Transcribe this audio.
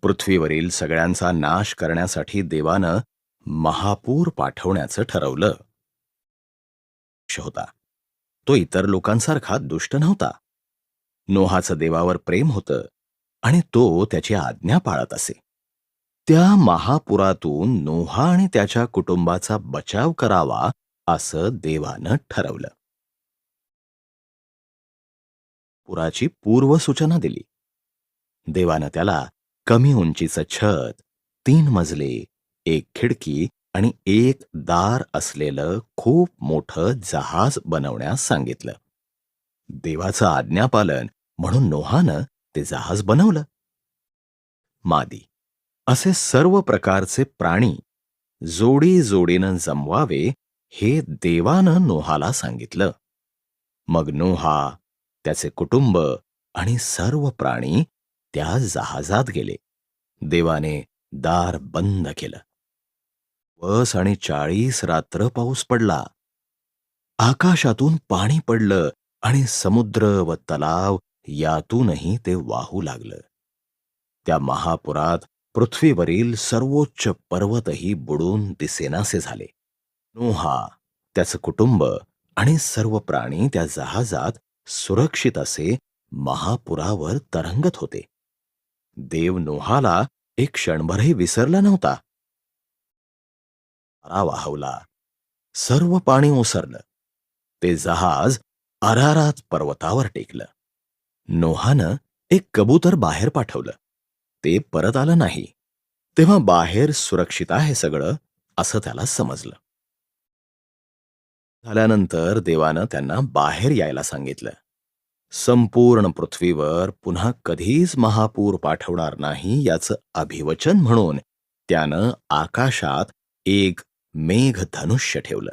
पृथ्वीवरील सगळ्यांचा नाश करण्यासाठी देवानं महापूर पाठवण्याचं ठरवलं. होता तो इतर लोकांसारखा दुष्ट नव्हता. नोहाचं देवावर प्रेम होतं आणि तो त्याची आज्ञा पाळत असे. त्या महापुरातून नोहा आणि त्याच्या कुटुंबाचा बचाव करावा असं देवानं ठरवलं. पुराची पूर्वसूचना दिली. देवानं त्याला कमी उंचीचं छत, 3 मजले, एक खिडकी आणि एक दार असलेलं खूप मोठं जहाज बनवण्यास सांगितलं. देवाचं आज्ञापालन म्हणून नोहानं ते जहाज बनवलं. मादी असे सर्व प्रकारचे प्राणी जोडी जोडीनं जमवावे हे देवानं नोहाला सांगितलं. मग नोहा, त्याचे कुटुंब आणि सर्व प्राणी त्या जहाजात गेले. देवाने दार बंद केलं. दिवस आणि 40 रात्र पाऊस पडला. आकाशातून पाणी पडलं आणि समुद्र व तलाव यातूनही ते वाहू लागलं. त्या महापुरात पृथ्वीवरील सर्वोच्च पर्वतही बुडून दिसेनासे झाले. नोहा, त्याचं कुटुंब आणि सर्व प्राणी त्या जहाजात सुरक्षित असे महापुरावर तरंगत होते. देव नोहाला एक क्षणभरही विसरला नव्हता. वारा वाहवला, सर्व पाणी ओसरलं. ते जहाज अरारात पर्वतावर टेकलं. नोहानं एक कबूतर बाहेर पाठवलं. ते परत आलं नाही. तेव्हा बाहेर सुरक्षित आहे सगळं असं त्याला समजलं. झाल्यानंतर देवानं त्यांना बाहेर यायला सांगितलं. संपूर्ण पृथ्वीवर पुन्हा कधीच महापूर पाठवणार नाही याचं अभिवचन म्हणून त्यानं आकाशात एक मेघधनुष्य ठेवलं.